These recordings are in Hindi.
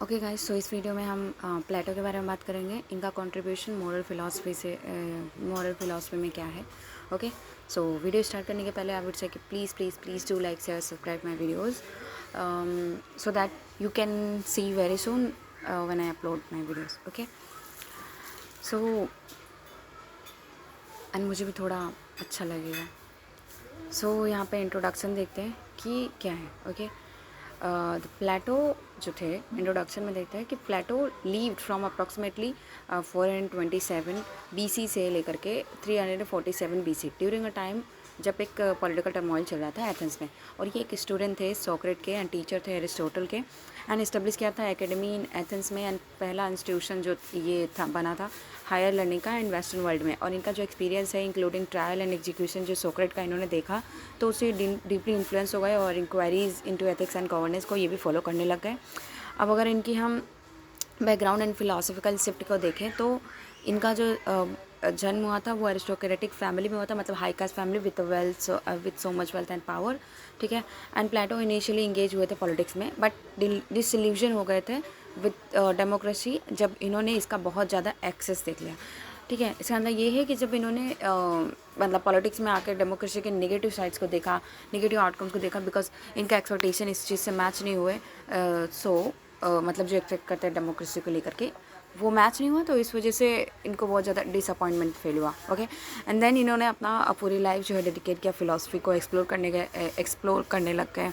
ओके गाइस, सो इस वीडियो में हम प्लेटो के बारे में बात करेंगे। इनका कंट्रीब्यूशन मॉरल फिलॉसफी में क्या है। ओके, सो वीडियो स्टार्ट करने के पहले आई वुड से कि please please please do like share subscribe my videos so that you can see very soon when I upload my videos. Okay, so and मुझे भी थोड़ा अच्छा लगेगा। सो यहाँ पे इंट्रोडक्शन देखते हैं कि क्या है। ओके, प्लेटो जो थे, इंट्रोडक्शन में देखते हैं कि प्लेटो लीव्ड फ्रॉम अप्रॉक्सीमेटली 427 BC से लेकर के 347 BC ड्यूरिंग अ टाइम जब एक पॉलिटिकल टर्मोइल चल रहा था एथेंस में। और ये एक स्टूडेंट थे सोक्रेट के एंड टीचर थे एरिस्टोटल के, एंड इस्टेब्लिश किया था एकेडमी इन एथेंस में। एंड पहला इंस्टीट्यूशन जो ये था बना था हायर लर्निंग का इन वेस्टर्न वर्ल्ड में। और इनका जो एक्सपीरियंस है इंक्लूडिंग ट्रायल एंड एग्जीक्यूशन जो सोक्रेट का इन्होंने देखा तो उससे डीपली इन्फ्लुएंस हो गए और inquiries into ethics and governance को ये भी फॉलो करने लग गए। अब अगर इनकी हम बैकग्राउंड एंड फिलोसफिकल शिफ्ट को देखें तो इनका जो जन्म हुआ था वो एरिस्टोक्रेटिक फैमिली में हुआ था, मतलब high cast family with so much wealth and power. ठीक है, एंड प्लेटो इनिशियली इंगेज हुए थे पॉलिटिक्स में बट डिसइल्यूजन हो गए थे विद डेमोक्रेसी जब इन्होंने इसका बहुत ज़्यादा एक्सेस देख लिया। ठीक है, इसका अंदर ये है कि जब इन्होंने मतलब पॉलिटिक्स में आकर डेमोक्रेसी के नेगेटिव साइड्स को देखा, नेगेटिव आउटकम्स को देखा, बिकॉज इनका एक्सपेक्टेशन इस चीज़ से मैच नहीं हुए। मतलब जो एक्सपेक्ट करते हैं डेमोक्रेसी को लेकर के वो मैच नहीं हुआ, तो इस वजह से इनको बहुत ज़्यादा डिसअपॉइंटमेंट फील हुआ। ओके, एंड देन इन्होंने अपना पूरी लाइफ जो है डेडिकेट किया फिलोसफी को एक्सप्लोर करने लग गए।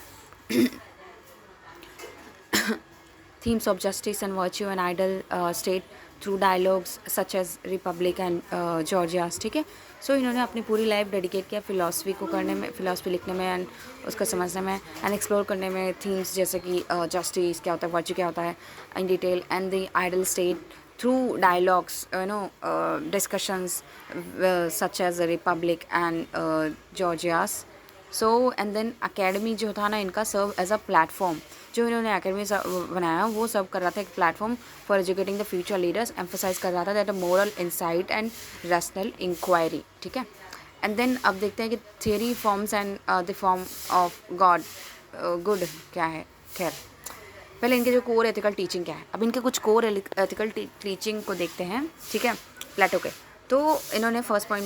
themes of justice and virtue and ideal state through dialogues such as Republic and Georgias। ठीक है, सो इन्होंने अपनी पूरी लाइफ डेडिकेट किया फिलोसफी को करने में, फिलोसफी लिखने में एंड उसको समझने में एंड एक्सप्लोर करने में। थीम्स जैसे कि जस्टिस क्या होता है, वर्च्यू क्या होता है in detail, and the ideal state through dialogues discussions such as Republic and Gorgias. So and then academy जो था ना इनका सर्व एज अ प्लेटफॉर्म, जो इन्होंने अकेडमी बनाया वो सर्व कर रहा था एक platform for educating the future leaders, emphasise कर रहा था that a moral insight and rational inquiry. ठीक है, एंड देन अब देखते हैं कि theory forms and the form of god good क्या है। खैर, पहले इनके जो कोर एथिकल टीचिंग क्या है, अब इनके कुछ कोर एथिकल टीचिंग को देखते हैं। ठीक है, प्लेटो के तो इन्होंने फर्स्ट पॉइंट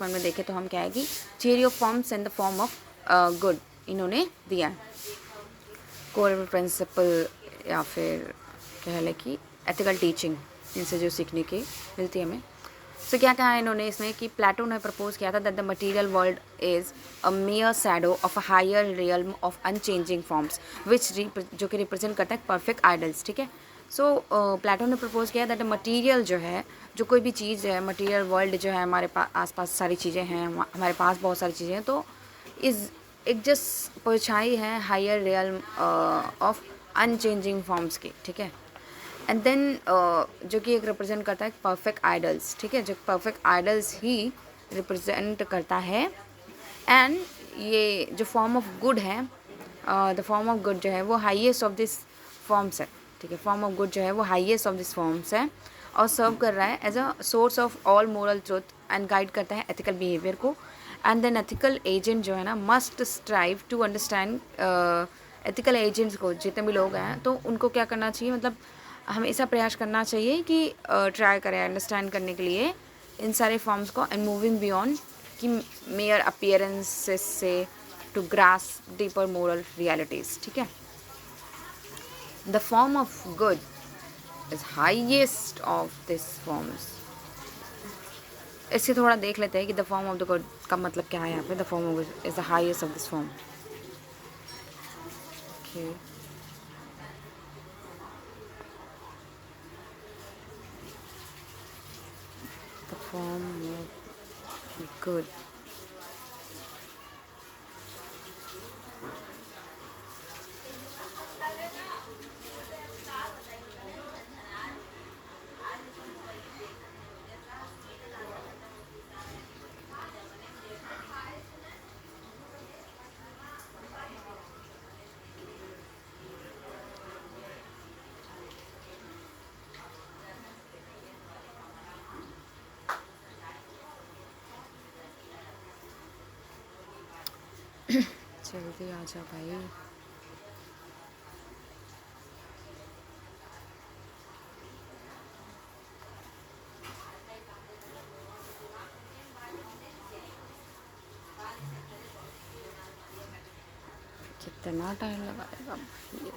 में देखे तो हम क्या है कि theory of forms and the form of good इन्होंने दिया है। कोर प्रिंसिपल या फिर कह लें कि एथिकल टीचिंग इनसे जो सीखने की मिलती है हमें। सो क्या कहा इन्होंने इसमें कि प्लेटो ने प्रपोज किया था that the material world is a mere shadow of a higher realm of unchanging forms which जो कि रिप्रेजेंट करता है परफेक्ट आइडल्स। ठीक है, सो प्लेटो ने प्रपोज किया दैट मटेरियल जो है, जो कोई भी चीज़ है, मटेरियल वर्ल्ड जो है, हमारे पास आसपास सारी चीज़ें हैं, हमारे पास बहुत सारी चीज़ें हैं, तो इज़ एक जस्ट परछाई है higher realm of unchanging forms की। ठीक है, एंड देन जो कि एक रिप्रेजेंट करता है परफेक्ट आइडल्स। ठीक है, जो परफेक्ट आइडल्स ही रिप्रेजेंट करता है। एंड ये जो फॉर्म ऑफ गुड है, द फॉर्म ऑफ गुड जो है वो हाईएस्ट ऑफ दिस फॉर्म्स है। ठीक है, फॉर्म ऑफ गुड जो है वो हाईएस्ट ऑफ दिस फॉर्म्स है और सर्व कर रहा है as a source of all moral truth and guide करता है एथिकल बिहेवियर को। एंड देन एथिकल एजेंट जो है ना must strive to understand, ethical agents को जितने भी लोग हैं तो उनको क्या करना चाहिए, मतलब हमेशा प्रयास करना चाहिए कि ट्राई करें अंडरस्टैंड करने के लिए इन सारे फॉर्म्स को एंड मूविंग बियॉन्ड कि मेयर अपीयरेंसेस से to grasp deeper moral realities. ठीक है, the form of good is highest of this forms. इससे थोड़ा देख लेते हैं कि the form of the good का मतलब क्या है यहाँ पे। The form of good is the highest of this form. Okay, the form of good जल्दी आ जा भाई। कितना टाइम लगाएगा भाई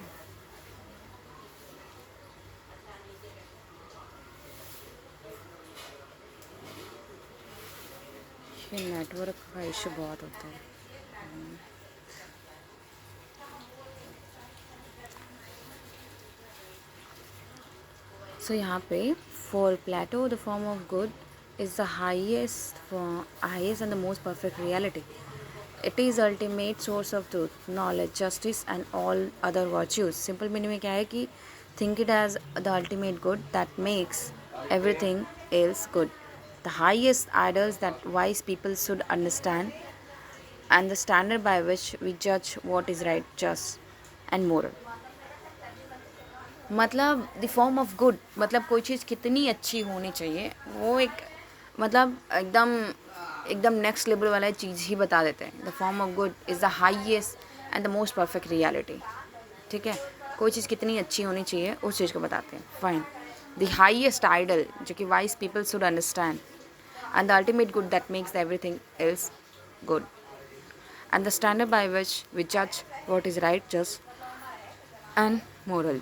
ये नेटवर्क का इशू बहुत होता है. So यहाँ पे for Plato the form of good is the highest and the most perfect reality. It is ultimate source of truth, knowledge, justice and all other virtues. Simple meaning में क्या है कि think it as the ultimate good that makes everything else good. The highest ideals that wise people should understand and the standard by which we judge what is right, just and moral. मतलब द फॉर्म ऑफ गुड मतलब कोई चीज़ कितनी अच्छी होनी चाहिए वो एक मतलब एकदम एकदम नेक्स्ट लेवल वाला चीज़ ही बता देते हैं. The form of good is the highest and the most perfect reality. ठीक है, कोई चीज़ कितनी अच्छी होनी चाहिए उस चीज़ को बताते हैं. फाइन. द हाईएस्ट आइडल जो कि wise people should understand and the ultimate good that makes everything else good and the standard by which we जज what is right, just and moral.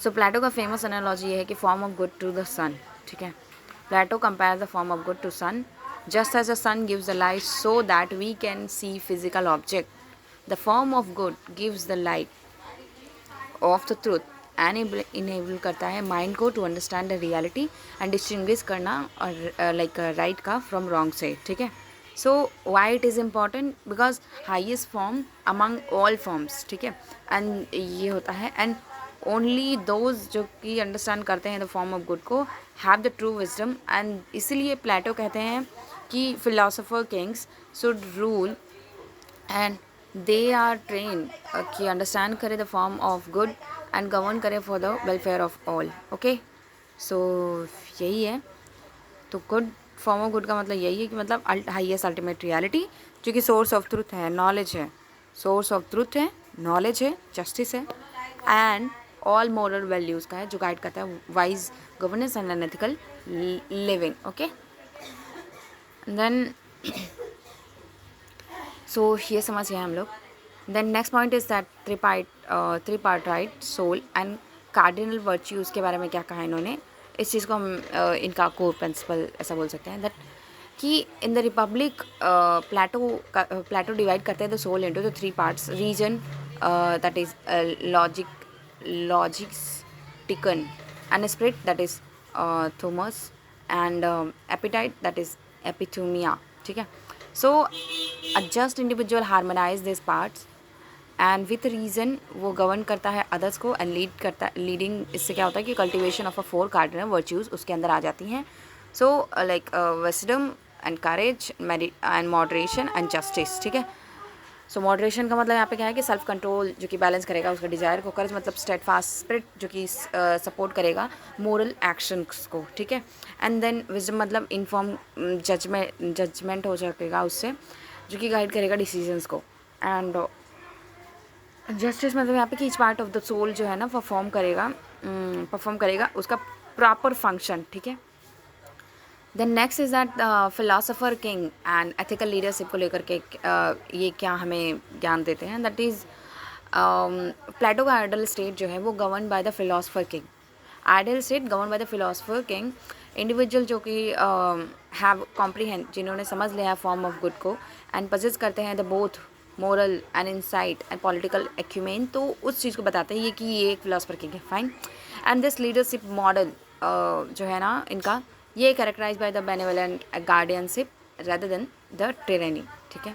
So Plato का फेमस एनालॉजी ये है कि form of good to the sun. ठीक है, Plato compare the form of good to sun. Just as the sun gives the light so that we can see physical object, the form of good gives the light of the truth and enable करता है माइंड को to understand the reality and distinguish करना और लाइक राइट का फ्रॉम रॉन्ग से. ठीक है, so why it is important because highest form among all forms. ठीक है, एंड ये होता है एंड ओनली दोज जो कि अंडरस्टैंड करते हैं द फॉर्म ऑफ गुड को have the true wisdom. And इसीलिए प्लेटो कहते हैं कि philosopher kings should rule and they are train कि अंडरस्टैंड करे the form of good and govern करे for the welfare of all. Okay, so यही है. तो गुड फॉर्म ऑफ गुड का मतलब यही है कि मतलब हाईएस्ट अल्टीमेट रियलिटी जो कि सोर्स ऑफ ट्रूथ है, नॉलेज है, सोर्स ऑफ ट्रूथ है, नॉलेज है, जस्टिस है एंड ऑल मोरल वैल्यूज़ का है जो गाइड करता है wise governance and ethical living. Okay, then so ये समझ गए हम लोग. Then next point is that three part right, soul and cardinal virtues के बारे में क्या कहा इन्होंने. इस चीज़ को हम इनका कोर प्रिंसिपल ऐसा बोल सकते हैं दैट कि in the Republic Plato divide करते हैं the soul into the three parts. Reason that is logistican and spirit that is thumos and appetite that is epithumia. ठीक है, so a just individual harmonize these parts and with reason वो govern करता है others को and lead करता है. लीडिंग इससे क्या होता है कि cultivation of a four cardinal virtues उसके अंदर आ जाती हैं. so like wisdom and courage and moderation and justice. ठीक है, सो मॉडरेशन का मतलब यहाँ पे क्या है कि सेल्फ कंट्रोल जो कि बैलेंस करेगा उसका डिज़ायर को. करेज मतलब स्टेडफास्ट स्पिरिट जो कि सपोर्ट करेगा मोरल एक्शंस को. ठीक है, एंड देन विजडम मतलब इन्फॉर्म जजमेंट हो सकेगा उससे जो कि गाइड करेगा डिसीजंस को. एंड जस्टिस मतलब यहाँ पे कि each part of the soul जो है ना परफॉर्म करेगा उसका प्रॉपर फंक्शन. ठीक है, then next is that philosopher king and ethical leadership को लेकर के ये क्या हमें ज्ञान देते हैं. दैट इज़ प्लेटो का आइडल स्टेट जो है वो govern by the philosopher king. Ideal state govern by the philosopher king. Individual जो कि हैव कॉम्प्रीहेंड जिन्होंने समझ लिया है फॉर्म ऑफ गुड को एंड पजेस करते हैं the both moral and insight and political acumen. तो उस चीज़ को बताते हैं ये कि ये एक फिलासफर किंग है. Fine. And this leadership model जो है ना इनका ये characterise by the benevolent guardianship rather than the tyranny. ठीक है,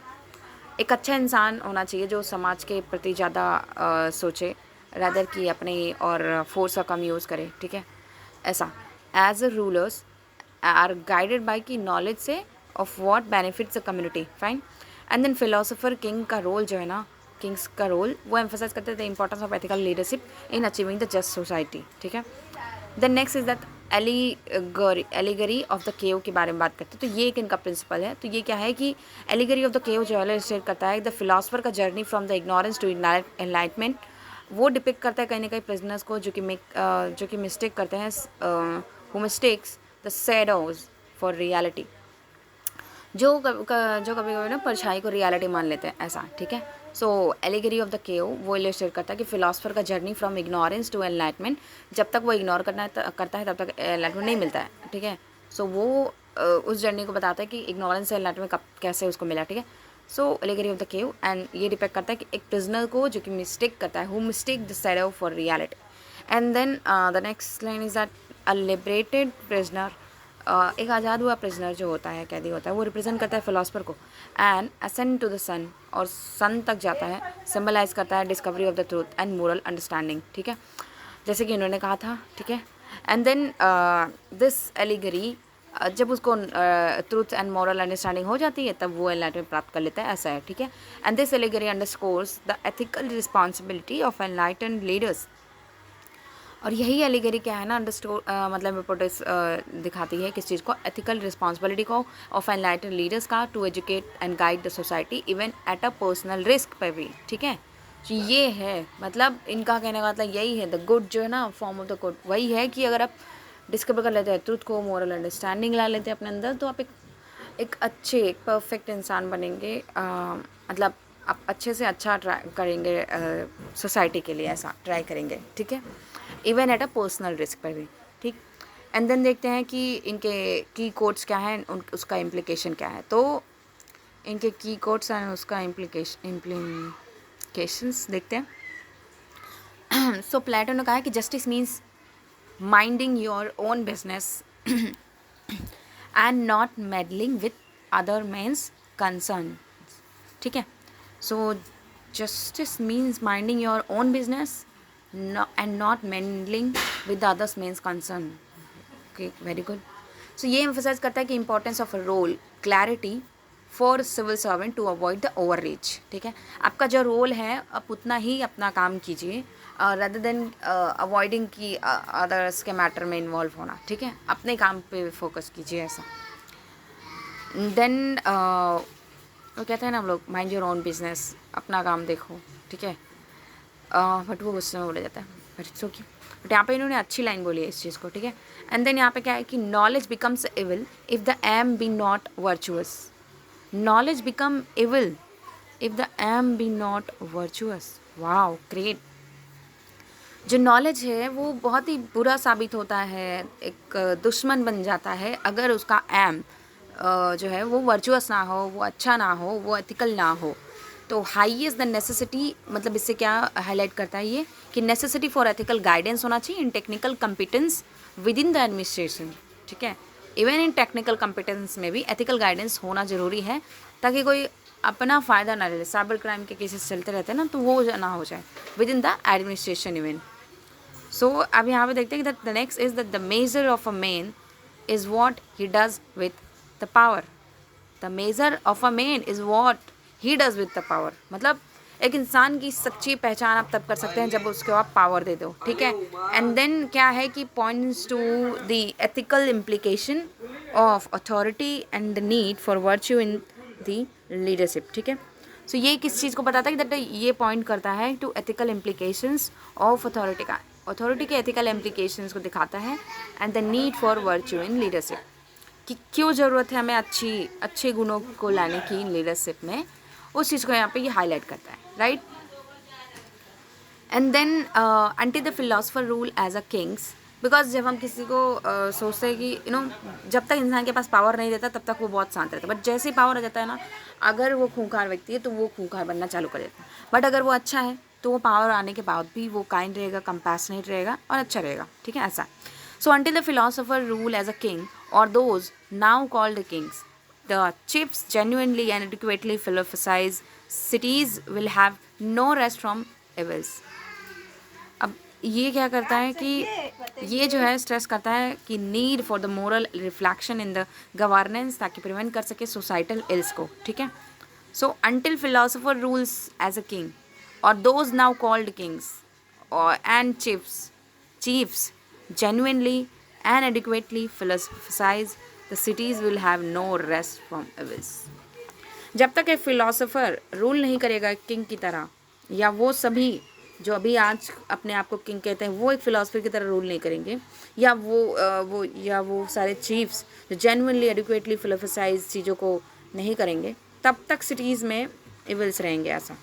एक अच्छा इंसान होना चाहिए जो समाज के प्रति ज़्यादा सोचे रेदर कि अपने और फोर्स का कम यूज़ करे. ठीक है, ऐसा as a rulers are guided by the knowledge से of what benefits the community. Fine. And then philosopher king का रोल जो है ना किंग्स का रोल वो एम्फोसाइज करते थे importance of ethical leadership in achieving the just society. ठीक है, then next is that allegory of the cave के बारे में बात करते हैं. तो ये एक इनका प्रिंसिपल है. तो ये क्या है कि एलिगरी ऑफ द केव जो है स्टेट करता है द फिलासफर का journey from the ignorance to enlightenment. वो डिपिक्ट करता है कहीं ना कहीं प्रिजनर्स को जो कि मिस्टेक करते हैं who mistakes the shadows for reality. जो कभी कभी ना परछाई को रियलिटी मान लेते हैं, ऐसा, ठीक है। So allegory of the cave वो इलस्ट्रेट करता है कि फिलोसफर का journey from ignorance to enlightenment, जब तक वो इग्नोर करता है तब तक एनलाइटमेंट नहीं मिलता है, ठीक है। सो वो उस जर्नी को बताता है कि इग्नोरेंस से एनलाइटमेंट कब कैसे उसको मिला, ठीक है। So allegory of the cave, and ये डिपेक्ट करता है कि एक प्रिजनर को जो कि मिस्टेक करता है, who mistake the shadow for reality. And then the next line is that a liberated prisoner, एक आज़ाद हुआ प्रिजनर जो होता है, कैदी होता है, वो रिप्रेजेंट करता है फिलोसफर को, एंड असेंड टू द सन, और सन तक जाता है, सिम्बलाइज करता है discovery of the truth and moral understanding, ठीक है, जैसे कि इन्होंने कहा था, ठीक है। एंड देन दिस एलिगरी, जब उसको ट्रूथ एंड मॉरल अंडरस्टैंडिंग हो जाती है तब वो एनलाइटमेंट प्राप्त कर लेता है, ऐसा है, ठीक है। And this allegory underscores the ethical responsibility of enlightened leaders, और यही एलिगरी क्या है ना, अंडरस्टोर मतलब इम्पोर्टेंस दिखाती है किस चीज़ को, एथिकल रिस्पॉन्सिबिलिटी को ऑफ एनलाइटन लीडर्स का, to educate and guide the society even at a personal risk पर भी, ठीक है। तो ये है मतलब इनका कहने का मतलब यही है, द गुड जो है ना, फॉर्म ऑफ द गुड वही है कि अगर आप डिस्कवर कर लेते हैं ट्रूथ को, मोरल अंडरस्टैंडिंग ला लेते हैं अपने अंदर, तो आप एक अच्छे, एक परफेक्ट इंसान बनेंगे, मतलब आप अच्छे से अच्छा ट्राई करेंगे, सोसाइटी के लिए ऐसा ट्राई करेंगे, ठीक है, even at a personal risk पर भी, ठीक। एंड देन देखते हैं कि इनके की कोड्स क्या हैं, उसका इम्प्लीकेशन क्या है। तो इनके की कोड्स हैं, उसका इम्प्लीकेशंस देखते हैं। सो प्लेटो ने कहा है कि justice means minding your own business and not meddling with other men's concern, ठीक है। So justice means minding your own business and not meddling with the others means concern, okay, very good. So ये emphasize करता है कि importance of a role clarity for civil servant to avoid the overreach, ठीक है। आपका जो रोल है आप उतना ही अपना काम कीजिए, rather than avoiding कि others के मैटर में इन्वॉल्व होना, ठीक है, अपने काम पे फोकस कीजिए, ऐसा। देन वो कहते हैं ना हम लोग, माइंड योर ओन बिजनेस, अपना काम देखो, ठीक है, बट वो गुस्से में बोला जाता है, बट इट्स ओके। बट यहाँ पे इन्होंने अच्छी लाइन बोली है इस चीज़ को, ठीक है। एंड देन यहाँ पे क्या है कि knowledge becomes evil if the aim be not virtuous, knowledge become evil if the aim be not virtuous, wow great. जो नॉलेज है वो बहुत ही बुरा साबित होता है, एक दुश्मन बन जाता है अगर उसका एम जो है वो वर्चुअस ना हो, वो अच्छा ना हो, वो एथिकल ना हो। तो हाई इज़ द नेसेसिटी, मतलब इससे क्या हाईलाइट करता है ये कि नेसेसिटी फॉर एथिकल गाइडेंस होना चाहिए इन technical competence with in the administration, ठीक है। इवन इन टेक्निकल कम्पिटेंस में भी एथिकल गाइडेंस होना ज़रूरी है, ताकि कोई अपना फ़ायदा ना ले। साइबर क्राइम के केसेस चलते रहते हैं ना, तो वो ना हो जाए with in the administration even. So अब यहाँ पे देखते हैं कि the next is the measure of a man is what he does with the power, the measure of a man is what he does with the power, मतलब एक इंसान की सच्ची पहचान आप तब कर सकते हैं जब उसको आप पावर दे दो, ठीक है। एंड देन क्या है कि points to the ethical implication of authority and the need for virtue in the leadership, ठीक है। सो ये किस चीज़ को बताता है कि दैट ये पॉइंट करता है to ethical implications of authority का, अथॉरिटी के एथिकल इम्प्लीकेशंस को दिखाता है, and the need for virtue in leadership, कि क्यों ज़रूरत है हमें अच्छे गुणों को लाने की लीडरशिप में, उस चीज़ को यहाँ पे ये हाईलाइट करता है, right. And then until the philosopher rule as a kings, because जब हम किसी को सोचते हैं कि जब तक इंसान के पास पावर नहीं रहता तब तक वो बहुत शांत रहता है, बट जैसे ही पावर आ जाता है ना, अगर वो खूंखार व्यक्ति है तो वो खूंखार बनना चालू कर देता है। बट अगर वो अच्छा है तो वो पावर आने के बाद भी वो काइंड रहेगा, कंपैशनेट रहेगा और अच्छा रहेगा, ठीक है, ऐसा। So until the philosopher rule as a king और those now called kings, the chiefs genuinely and adequately philosophize, cities will have no rest from evils. अब ये क्या करता है कि ये जो है स्ट्रेस करता है कि need for the moral reflection in the governance, ताकि प्रिवेंट कर सके सोसाइटल इल्स को, ठीक है। So until philosopher rules as a king और दोज नाउ कॉल्ड किंग्स और and chiefs genuinely and adequately philosophize, the cities will have no rest from evils. जब तक एक फिलोसोफर रूल नहीं करेगा किंग की तरह, या वो सभी जो अभी आज अपने आप को किंग कहते हैं वो एक फिलोसफर की तरह रूल नहीं करेंगे, या वो सारे चीफ्स जो जेन्युइनली एडिक्वेटली फिलोसफाइज चीज़ों को नहीं करेंगे तब तक सिटीज़ में इविल्स रहेंगे ऐसा,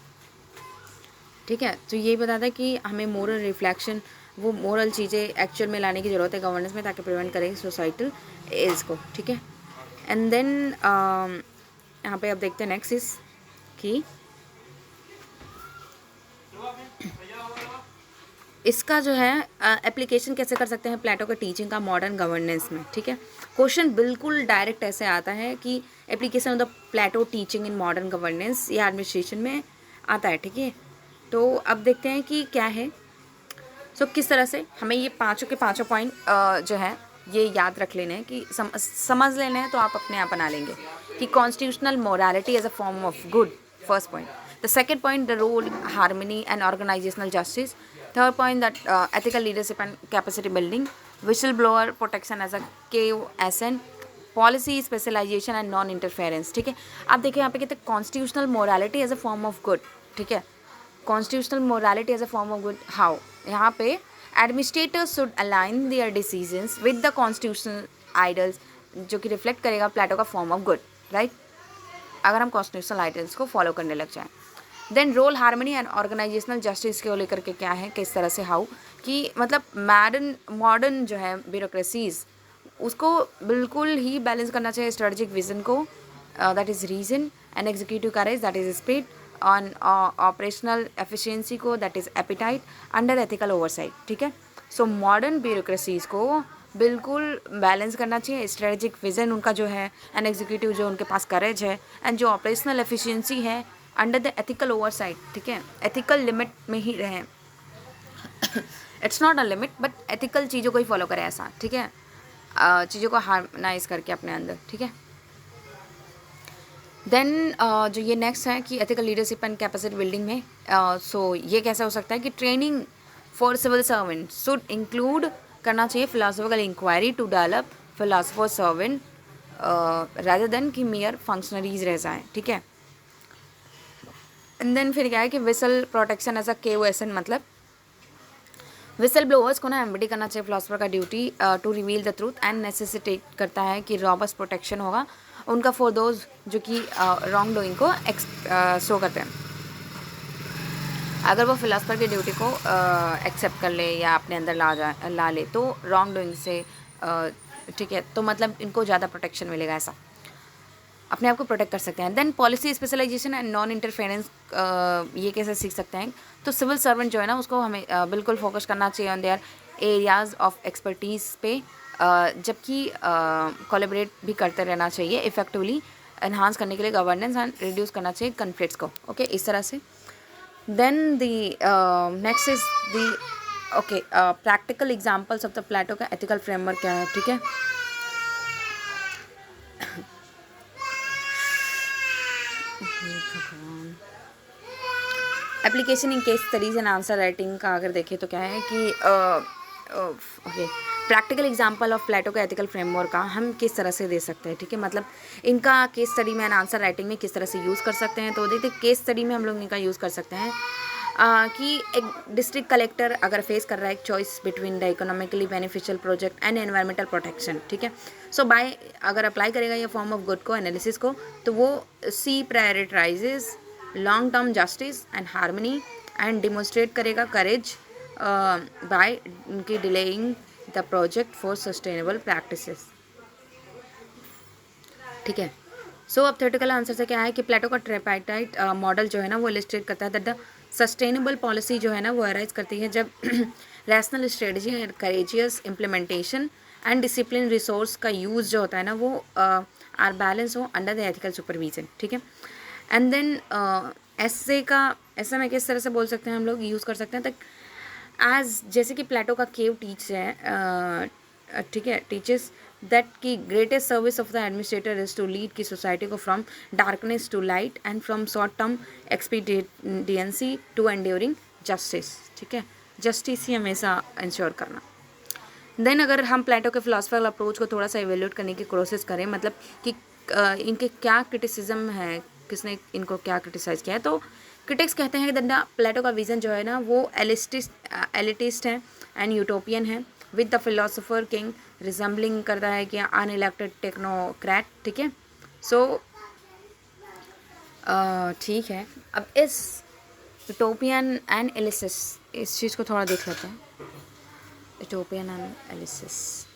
ठीक है। तो यही बताता है कि हमें मोरल रिफ्लेक्शन, वो मोरल चीज़ें एक्चुअल में लाने की ज़रूरत है गवर्नेंस में, ताकि प्रिवेंट करें सोसाइटल एल्स को, ठीक है। एंड देन यहाँ पे अब देखते हैं नेक्स्ट इज कि इसका जो है एप्लीकेशन कैसे कर सकते हैं प्लेटो के टीचिंग का मॉडर्न गवर्नेंस में, ठीक है। क्वेश्चन बिल्कुल डायरेक्ट ऐसे आता है कि application of the Plato teaching in modern governance, या एडमिनिस्ट्रेशन में आता है, ठीक है। तो अब देखते हैं कि क्या है। सो किस तरह से हमें ये पाँचों के पाँचों पॉइंट जो है ये याद रख लेने हैं, कि समझ लेने हैं, तो आप अपने आप बना लेंगे कि constitutional morality as a form of good, first point. The second point, the role, harmony and organisational justice. Third point, that ethical leadership and capacity building. Whistle blower protection as a KOSN। Policy specialisation and non interference, ठीक है। आप देखिए यहाँ पे कहते हैं constitutional morality as a form of good, ठीक है। Constitutional morality as a form of good, how? यहाँ पे administrators should align their decisions with the constitutional idols, जो कि रिफ्लेक्ट करेगा प्लेटो का फॉर्म ऑफ गुड, राइट, अगर हम कॉन्स्टिट्यूशनल आइडल्स को फॉलो करने लग जाएं। Then role, harmony and organisational justice को लेकर के क्या है, किस तरह से, हाउ, कि मतलब मॉडर्न जो है ब्यूरोक्रेसीज, उसको बिल्कुल ही बैलेंस करना चाहिए स्ट्रेटेजिक विजन को, that is reason, and executive courage, that is spirit, on operational efficiency को, that is appetite, under ethical oversight, ठीक है। सो मॉडर्न ब्यूरोक्रेसीज को बिल्कुल बैलेंस करना चाहिए स्ट्रेटेजिक विजन उनका जो है, एंड एग्जीक्यूटिव जो उनके पास करेज है, एंड जो ऑपरेशनल एफिशिएंसी है अंडर द एथिकल ओवरसाइट, ठीक है। एथिकल लिमिट में ही रहें, it's not a limit but ethical चीज़ों को ही फॉलो करें ऐसा, ठीक है, चीज़ों को हार्मोनाइज करके अपने अंदर, ठीक है। देन जो ये नेक्स्ट है कि ethical leadership and capacity building में, सो ये कैसा हो सकता है कि training for civil servant should include करना चाहिए philosophical inquiry to develop philosopher servant rather than कि मियर फंक्शनरीज रह जाएँ, ठीक है। एंड देन फिर क्या है कि whistle protection as a KOSN, मतलब विसल ब्लोअर्स को ना एम्बडी करना चाहिए फिलोसफर का duty to reveal the truth, and necessitate करता है कि रॉबस्ट प्रोटेक्शन होगा उनका फॉर दोज जो कि रॉन्ग डूइंग को शो करते हैं। अगर वो फिलोसफर की ड्यूटी को एक्सेप्ट कर ले या अपने अंदर ला ले तो रॉन्ग डूइंग से, ठीक है, तो मतलब इनको ज़्यादा प्रोटेक्शन मिलेगा, ऐसा अपने आप को प्रोटेक्ट कर सकते हैं। Then policy specialisation and non interference, ये कैसे सीख सकते हैं, तो सिविल सर्वेंट जो है ना उसको हमें बिल्कुल फोकस करना चाहिए on their areas of expertise पे, जबकि कोलैबोरेट भी करते रहना चाहिए इफेक्टिवली, एनहांस करने के लिए गवर्नेंस, एंड रिड्यूस करना चाहिए कन्फ्लिक्ट्स को, ओके, इस तरह से। Then the next is the okay practical examples of the Plato का एथिकल फ्रेमवर्क क्या है, ठीक है। Application in case studies and answer writing का अगर देखें तो क्या है कि okay practical example of Plato का एथिकल फ्रेमवर्क का हम किस तरह से दे सकते हैं, ठीक है, मतलब इनका केस स्टडी में एंड आंसर राइटिंग में किस तरह से यूज़ कर सकते हैं। तो देखते केस स्टडी में हम लोग इनका यूज़ कर सकते हैं कि एक डिस्ट्रिक्ट कलेक्टर अगर फेस कर रहा है एक choice between the economically beneficial project and environmental protection, ठीक है। सो बाय अगर अप्लाई करेगा ये फॉर्म ऑफ गुड को, एनालिसिस को, तो वो she prioritizes long term justice and harmony, and demonstrate करेगा करेज बाय उनकी delaying the project for sustainable practices, ठीक है। सो अब थ्योरेटिकल आंसर से क्या है कि प्लेटो का ट्राइपार्टाइट मॉडल जो है ना वो इलिस्ट्रेट करता है दैट द सस्टेनेबल पॉलिसी जो है ना वो अराइज करती है जब rational strategy and courageous implementation and discipline resource का यूज़ जो होता है ना वो आर बैलेंस हो अंडर द एथिकल सुपरविजन, ठीक है। एंड देन ऐसे में किस तरह से बोल सकते हैं हम लोग यूज़ कर सकते हैं, तक एज जैसे कि प्लेटो का केव टीच है, ठीक है, teachers that the greatest service of the administrator is to lead the society को from darkness to light and from short term expediency to enduring justice, ठीक है, जस्टिस ही हमेशा इंश्योर करना। देन अगर हम प्लेटो के फिलोसफिकल अप्रोच को थोड़ा सा इवेल्यूट करने की कोशिश करें, मतलब कि इनके क्या क्रिटिसिज्म है, किसने इनको क्या क्रिटिसाइज़ किया है, तो क्रिटिक्स कहते हैं कि प्लेटो का विज़न जो है ना वो एलिटिस्ट है एंड यूटोपियन है with the philosopher king resembling करता है कि अनइलेक्टेड टेक्नोक्रेट, ठीक है। सो ठीक है, अब इस यूटोपियन एंड एलिसिस, इस चीज़ को थोड़ा देख लेते हैं। यूटोपियन एंड एलिसिस,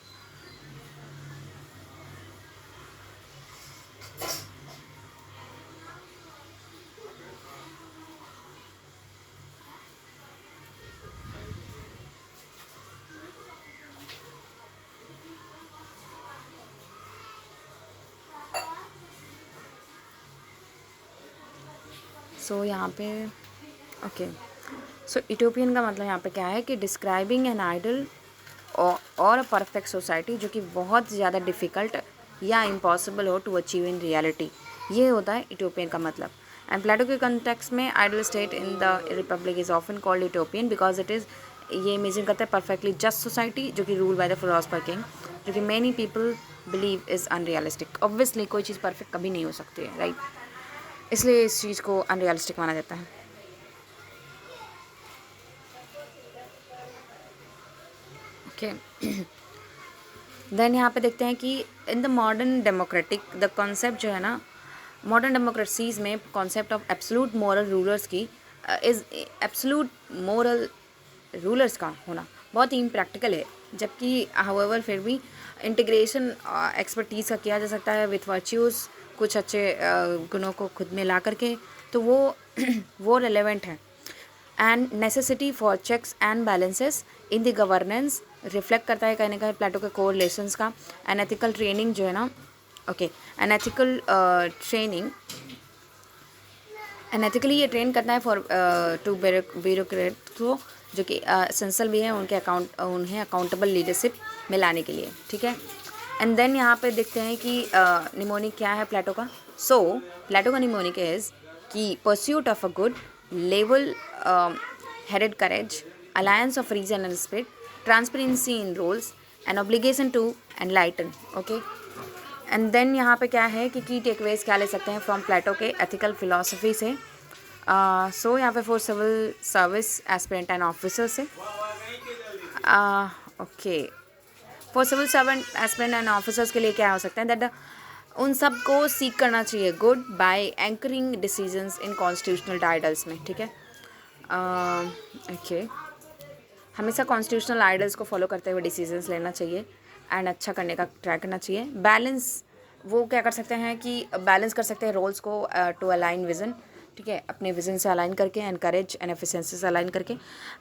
सो यहाँ पे ओके, सो यूटोपियन का मतलब यहाँ पे क्या है कि डिस्क्राइबिंग एन आइडल और अ परफेक्ट सोसाइटी जो कि बहुत ज़्यादा डिफ़िकल्ट या इम्पॉसिबल हो टू अचीव इन रियलिटी, ये होता है यूटोपियन का मतलब। एंड प्लेटो के कॉन्टेक्स्ट में ideal state in the Republic is often called utopian because it is, ये इमेजिन करता है परफेक्टली जस्ट सोसाइटी जो कि rule by the philosopher king, जो कि many people believe is unrealistic. Obviously कोई चीज़ परफेक्ट कभी नहीं हो सकती है, राइट, इसलिए इस चीज़ को अनरियलिस्टिक माना जाता है। ओके देन यहाँ पे देखते हैं कि in the modern democratic, the concept जो है ना, मॉडर्न डेमोक्रेसीज़ में concept of absolute moral rulers की इज़ एब्सोल्यूट मोरल रूलर्स का होना बहुत ही इम्प्रैक्टिकल है, जबकि हाउएवर फिर भी इंटीग्रेशन एक्सपर्टीज़ का किया जा सकता है विथ वर्च्यूज़, कुछ अच्छे गुणों को खुद में ला करके, तो वो वो रेलेवेंट है। And necessity for checks and balances in the governance reflect करता है कहीं ना कहीं प्लेटो के कोर लेसन्स का। एंड एथिकल ट्रेनिंग जो है ना, okay, and ethical training, and ethically ये ट्रेन करना है फॉर टू ब्यूरोक्रेट को, जो कि एसेंशियल भी है उन्हें अकाउंटेबल लीडरशिप में लाने के लिए, ठीक है। एंड देन यहाँ पे देखते हैं कि निमोनिक क्या है प्लेटो का। सो प्लेटो का निमोनिक इज़ कि pursuit of a good level headed courage, alliance of reason and spirit, transparency in roles and obligation to enlighten, okay. And then यहाँ पे क्या है कि की टेकवेज क्या ले सकते हैं फ्रॉम प्लेटो के एथिकल फिलॉसफी से। सो यहाँ पे for civil service aspirant and officer से, okay, for civil servant aspirant and officers के लिए क्या हो सकता है दैट उन सब को सीख करना चाहिए good by anchoring decisions in constitutional ideals में, ठीक है। ओके, हमेशा कॉन्स्टिट्यूशनल आइडल्स को फॉलो करते हुए डिसीजंस लेना चाहिए एंड अच्छा करने का ट्राई करना चाहिए। बैलेंस, वो क्या कर सकते हैं कि बैलेंस कर सकते हैं रोल्स को टू अलाइन विज़न, ठीक है, अपने विज़न से अलाइन करके, एंड करेज एंड एफिशिएंसी से अलाइन करके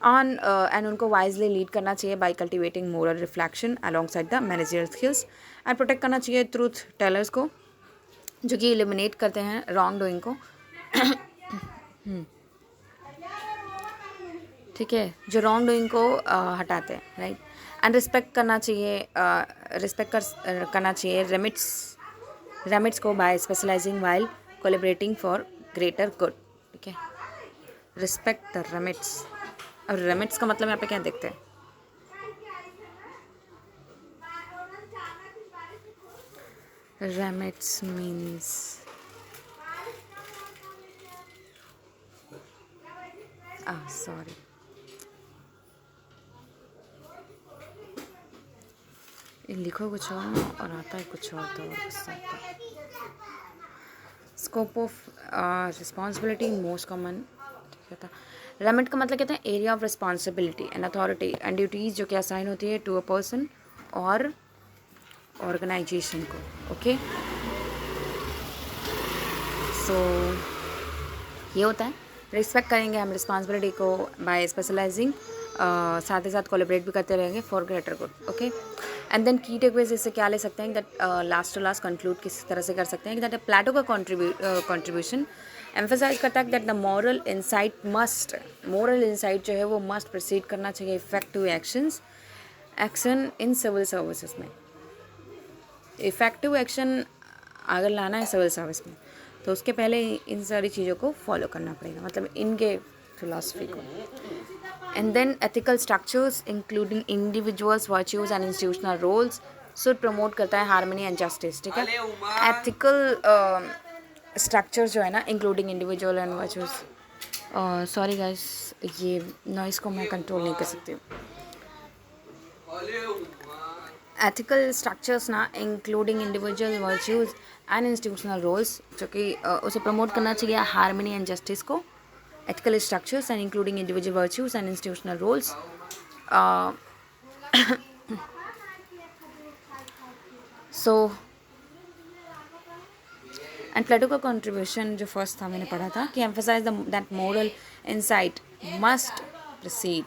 ऑन एंड उनको वाइजली लीड करना चाहिए by cultivating moral reflection alongside the managerial skills, and protect करना चाहिए ट्रूथ टेलर्स को जो कि एलिमिनेट करते हैं रॉन्ग डूइंग को, ठीक है, जो रॉन्ग डूइंग को हटाते हैं, राइट। एंड रिस्पेक्ट करना चाहिए, करना चाहिए रेमिट्स को by specialising while collaborating for greater good, ठीक है। रिस्पेक्ट द रेमिट्स, अब रेमिट्स का मतलब यहाँ पे क्या देखते हैं, रेमिट्स मीन्स सॉरी, लिखो कुछ और आता है कुछ और, तो और गुस्सा आता है। Scope of responsibility most common, ठीक है। रेमिट का मतलब कहते हैं area of responsibility and authority and duties जो कि असाइन होती है टू अ पर्सन और ऑर्गेनाइजेशन को, ओके। सो ये होता है, रिस्पेक्ट करेंगे हम रिस्पॉन्सिबिलिटी को बाय स्पेशलाइजिंग, साथ ही साथ कोलेबरेट भी करते रहेंगे for greater good, okay. And then की टेकवेज इससे क्या ले सकते हैं that last to last conclude किस तरह से कर सकते हैं कि दैट प्लेटो का कंट्रीब्यूशन एम्फेसाइज करता है दैट द मोरल इंसाइट जो है वो मस्ट प्रोसीड करना चाहिए effective action in civil services में। इफेक्टिव एक्शन अगर लाना है सिविल सर्विस में तो उसके पहले इन सारी चीज़ों को फॉलो करना पड़ेगा, मतलब इनके फिलॉसफी को। And then ethical structures including individuals virtues and institutional roles should promote करता है हार्मनी एंड जस्टिस, ठीक है। एथिकल स्ट्रक्चर्स जो है ना including individual and virtues, sorry guys ये नॉइस को मैं कंट्रोल नहीं कर सकती हूँ। एथिकल स्ट्रक्चर्स ना including individual virtues and institutional roles, जो कि उसे प्रमोट करना चाहिए हारमनी एंड जस्टिस को. Ethical structures and including individual virtues and institutional roles. So and Plato का कंट्रीब्यूशन जो फर्स्ट था मैंने पढ़ा था कि emphasize that moral insight must proceed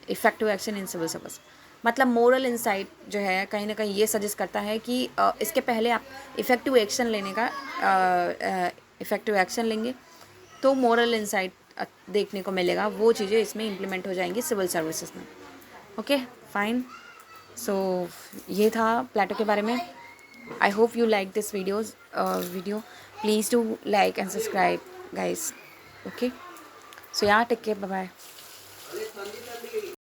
effective action in civil service. मतलब मोरल इंसाइट जो है कहीं ना कहीं ये सजेस्ट करता है कि इसके पहले आप इफ़ेक्टिव एक्शन लेने का इफ़ेक्टिव एक्शन लेंगे तो मोरल इंसाइट देखने को मिलेगा, वो चीज़ें इसमें इम्प्लीमेंट हो जाएंगी सिविल सर्विसेज में. Okay fine. सो ये था प्लेटो के बारे में. I hope you like this video. Please do like and subscribe guys. Okay, so yeah take care, bye bye.